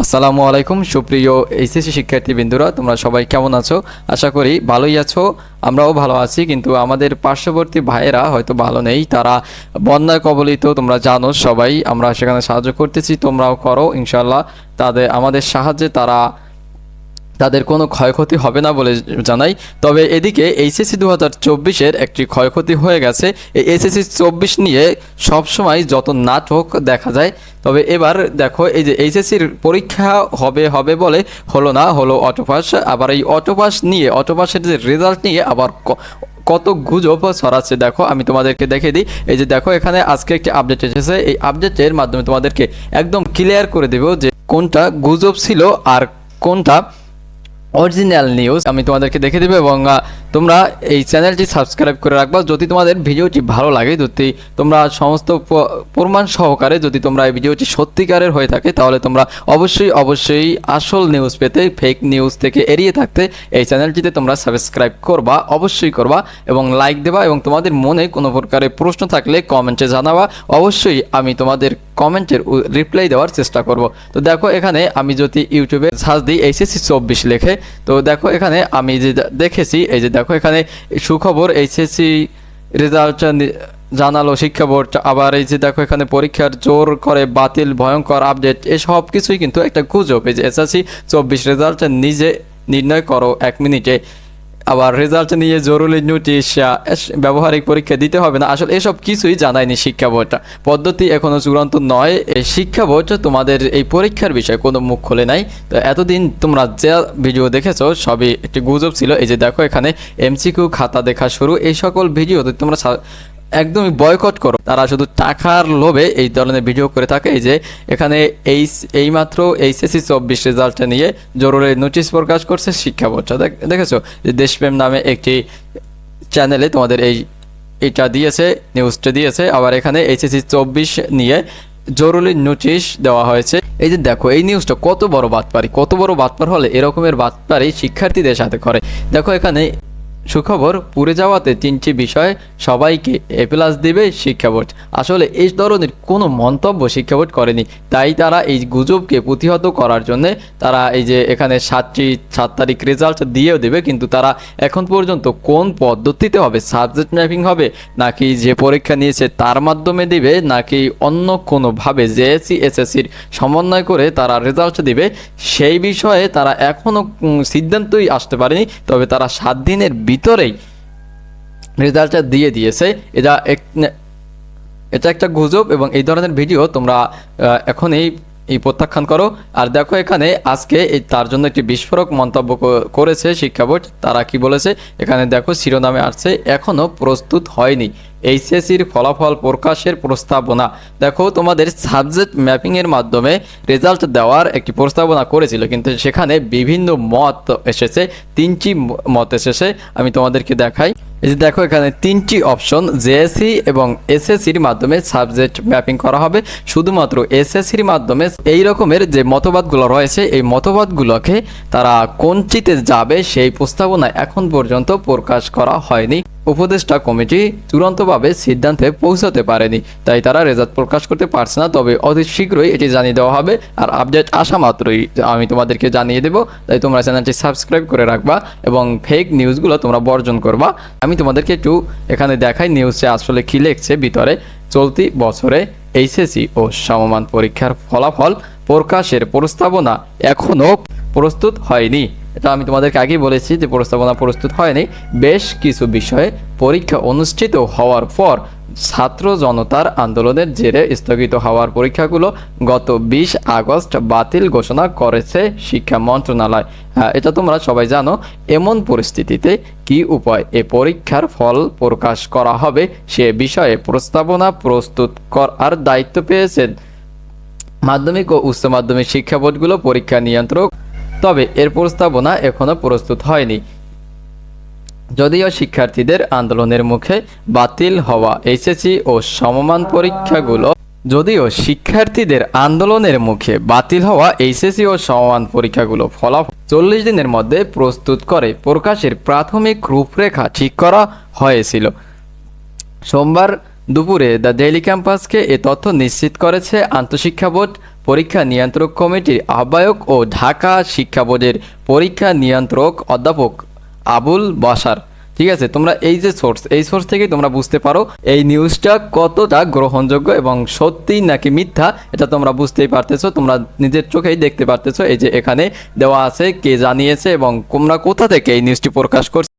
আসসালামু আলাইকুম সুপ্রিয় এইচএসসি শিক্ষার্থীবৃন্দরা, তোমরা সবাই কেমন আছো? আশা করি ভালোই আছো। আমরাও ভালো আছি, কিন্তু আমাদের পার্শ্ববর্তী ভাইয়েরা হয়তো ভালো নেই। তারা বন্যায় কবলিত, তোমরা জানো সবাই। আমরা সেখানে সাহায্য করতেছি, তোমরাও করো ইনশাল্লাহ। আমাদের সাহায্যে তাদের কোনো ক্ষয়ক্ষতি হবে না বলে জানাই। তবে এদিকে এইচএসসি 2024-এর একটি ক্ষয়ক্ষতি হয়ে গেছে। এই এইচএসসি 24 নিয়ে সবসময় যত নাটক দেখা যায়, তবে এবার দেখো, এই যে এইচএসসির পরীক্ষা হবে বলে হলো অটোপাস। আবার এই অটোপাসের যে রেজাল্ট নিয়ে আবার কত গুজব ছড়াচ্ছে দেখো। আমি তোমাদেরকে দেখে দিই। এই যে দেখো, এখানে আজকে একটি আপডেট এসেছে। এই আপডেটের মাধ্যমে তোমাদেরকে একদম ক্লিয়ার করে দেব যে কোনটা গুজব ছিল আর কোনটা অরিজিনাল নিউজ। আমি তোমাদেরকে দেখে দেবো এবং তোমরা এই চ্যানেলটি সাবস্ক্রাইব করে রাখবা। যদি তোমাদের ভিডিওটি ভালো লাগে, যদি তোমরা সমস্ত প্রমাণ সহকারে যদি তোমরা এই ভিডিওটি সত্যিকারের হয়ে থাকে, তাহলে তোমরা অবশ্যই আসল নিউজ পেতে, ফেক নিউজ থেকে এড়িয়ে থাকতে এই চ্যানেলটিতে তোমরা সাবস্ক্রাইব করবা, অবশ্যই করবা এবং লাইক দেবা। এবং তোমাদের মনে কোনো প্রকারের প্রশ্ন থাকলে কমেন্টে জানাবা। অবশ্যই আমি তোমাদের কমেন্টের রিপ্লাই দেওয়ার চেষ্টা করব। তো দেখো, এখানে আমি যদি ইউটিউবে সার্চ দিই এইচএসসি 24 লেখে, তো দেখো এখানে আমি যে দেখেছি, এই যে দেখো এখানে সুখবর, এইচএসসি রেজাল্ট জানালো শিক্ষা বোর্ড। আবার এই যে দেখো এখানে পরীক্ষার জোর করে বাতিল, ভয়ঙ্কর আপডেট। এসব কিছুই কিন্তু একটা গুজব। এই যে এইচএসসি 24 রেজাল্ট নিজে নির্ণয় করো 1 মিনিটে। আবার রেজাল্ট নিয়ে জরুরি নোটিশ, ব্যবহারিক পরীক্ষা দিতে হবে না। আসলে এসব কিছুই জানায়নি শিক্ষা বোর্ড। পদ্ধতি এখনো চূড়ান্ত নয়। এই শিক্ষা বোর্ড তোমাদের এই পরীক্ষার বিষয়ে কোনো মুখ খোলে নাই। তো এতদিন তোমরা যে ভিডিও দেখেছো সবই একটি গুজব ছিল। এই যে দেখো এখানে এমসিকিউ খাতা দেখা শুরু, এই সকল ভিডিও তোমরা একদমই বয়কট করো। তারা শুধু টাকার লোভে এই ধরনের ভিডিও করে থাকে। এই যে এখানে এইমাত্র এইচএসসি 24 রেজাল্ট নিয়ে জরুরি নোটিশ প্রকাশ করছে শিক্ষা বোর্ড। দেখেছো যে দেশপ্রেম নামে একটি চ্যানেলে তোমাদের এইটা দিয়েছে, নিউজটা দিয়েছে। আবার এখানে এইচএসসি 24 নিয়ে জরুরি নোটিশ দেওয়া হয়েছে। এই যে দেখো, এই নিউজটা কত বড় বাটপার হলে এরকমের বাটপারি শিক্ষার্থীদের সাথে করে। দেখো এখানে সুখবর, পুড়ে যাওয়াতে 3টি বিষয় সবাইকে A+ দেবে শিক্ষা বোর্ড। আসলে এই ধরনের কোনো মন্তব্য শিক্ষা বোর্ড করেনি, তাই তারা এই গুজবকে প্রতিহত করার জন্য তারা এই যে এখানে 7 তারিখ রেজাল্ট দিয়েও দেবে, কিন্তু তারা এখন পর্যন্ত কোন পদ্ধতিতে হবে, সাবজেক্ট ম্যাপিং হবে নাকি যে পরীক্ষা নিয়েছে তার মাধ্যমে দিবে, নাকি অন্য কোনোভাবে জেএসসি এসএসসির সমন্বয় করে তারা রেজাল্ট দিবে, সেই বিষয়ে তারা এখনও সিদ্ধান্তই আসতে পারেনি। তবে তারা 7 দিনের ভিতরেই রেজাল্টটা দিয়ে দিয়েছে। এটা একটা গুজব এবং এই ধরনের ভিডিও তোমরা এখন এই প্রত্যাখ্যান করো। আর দেখো এখানে আজকে তার জন্য একটি বিস্ফোরক মন্তব্য করেছে শিক্ষা বোর্ড। তারা কি বলেছে এখানে দেখো, শিরোনামে আসছে, এখনো প্রস্তুত হয়নি এইচএসসির ফলাফল প্রকাশের প্রস্তাবনা। দেখো, তোমাদের সাবজেক্ট ম্যাপিংয়ের মাধ্যমে রেজাল্ট দেওয়ার একটি প্রস্তাবনা করেছিল, কিন্তু সেখানে বিভিন্ন মত এসেছে, 3টি মত এসেছে। আমি তোমাদেরকে দেখাই। এই যে দেখো এখানে 3টি অপশন, জেএসসি এবং এসএসসির মাধ্যমে সাবজেক্ট ম্যাপিং করা হবে। শুধুমাত্র এসএসসির মাধ্যমে এই রকমের যে মতবাদগুলো রয়েছে, এই মতবাদগুলোকে তারা কোনটিতে যাবে সেই প্রস্তাবনা এখন পর্যন্ত প্রকাশ করা হয়নি। উপদেষ্টা কমিটি চূড়ান্তভাবে সিদ্ধান্তে পৌঁছাতে পারেনি, তাই তারা রেজাল্ট প্রকাশ করতে পারছে না। তবে অতি শীঘ্রই এটি জানিয়ে দেওয়া হবে। আর আপডেট আসা মাত্রই আমি তোমাদেরকে জানিয়ে দেব। তাই তোমরা চ্যানেলটি সাবস্ক্রাইব করে রাখবা এবং ফেক নিউজগুলো তোমরা বর্জন করবা। আমি তোমাদেরকে একটু এখানে দেখাই নিউজে আসলে কি লিখছে ভিতরে। চলতি বছরে এইচএসসি ও সমমান পরীক্ষার ফলাফল প্রকাশের প্রস্তাবনা এখনও প্রস্তুত হয়নি। এটা আমি তোমাদেরকে আগেই বলেছি যে প্রস্তাবনা প্রস্তুত হয়নি। বেশ কিছু বিষয়ে পরীক্ষা অনুষ্ঠিত হওয়ার পর ছাত্র জনতার আন্দোলনের জেরে স্থগিত হওয়ার পরীক্ষাগুলো গত 20 আগস্ট বাতিল ঘোষণা করেছে শিক্ষা মন্ত্রণালয়। এটা তোমরা সবাই জানো। এমন পরিস্থিতিতে কি উপায় এ পরীক্ষার ফল প্রকাশ করা হবে সে বিষয়ে প্রস্তাবনা প্রস্তুত করার দায়িত্ব পেয়েছেন মাধ্যমিক ও উচ্চ মাধ্যমিক শিক্ষা বোর্ডগুলো, পরীক্ষা নিয়ন্ত্রক। তবে এর প্রস্তাবনা এখনো প্রস্তুত হয়নি। যদিও শিক্ষার্থীদের আন্দোলনের মুখে বাতিল হওয়া এইচএসসি ও সমমান পরীক্ষাগুলো ফলাফল 40 দিনের মধ্যে প্রস্তুত করে প্রকাশের প্রাথমিক রূপরেখা ঠিক করা হয়েছিল। সোমবার দুপুরে দ্য ডেইলি ক্যাম্পাসকে এ তথ্য নিশ্চিত করেছে আন্তঃশিক্ষা বোর্ড। পরীক্ষা নিয়ন্ত্রক কমিটির আহ্বায়ক ও ঢাকা শিক্ষা বোর্ডের পরীক্ষা নিয়ন্ত্রক অধ্যাপক আবুল বাশার। ঠিক আছে, তোমরা এই যে সোর্স, এই সোর্স থেকে তোমরা বুঝতে পারো এই নিউজটা কতটা গ্রহণযোগ্য এবং সত্যি নাকি মিথ্যা, এটা তোমরা বুঝতেই পারতেছো, তোমরা নিজের চোখেই দেখতে পারতেছো। এই যে এখানে দেওয়া আছে কে জানিয়েছে এবং তোমরা কোথা থেকে এই নিউজটি প্রকাশ করছে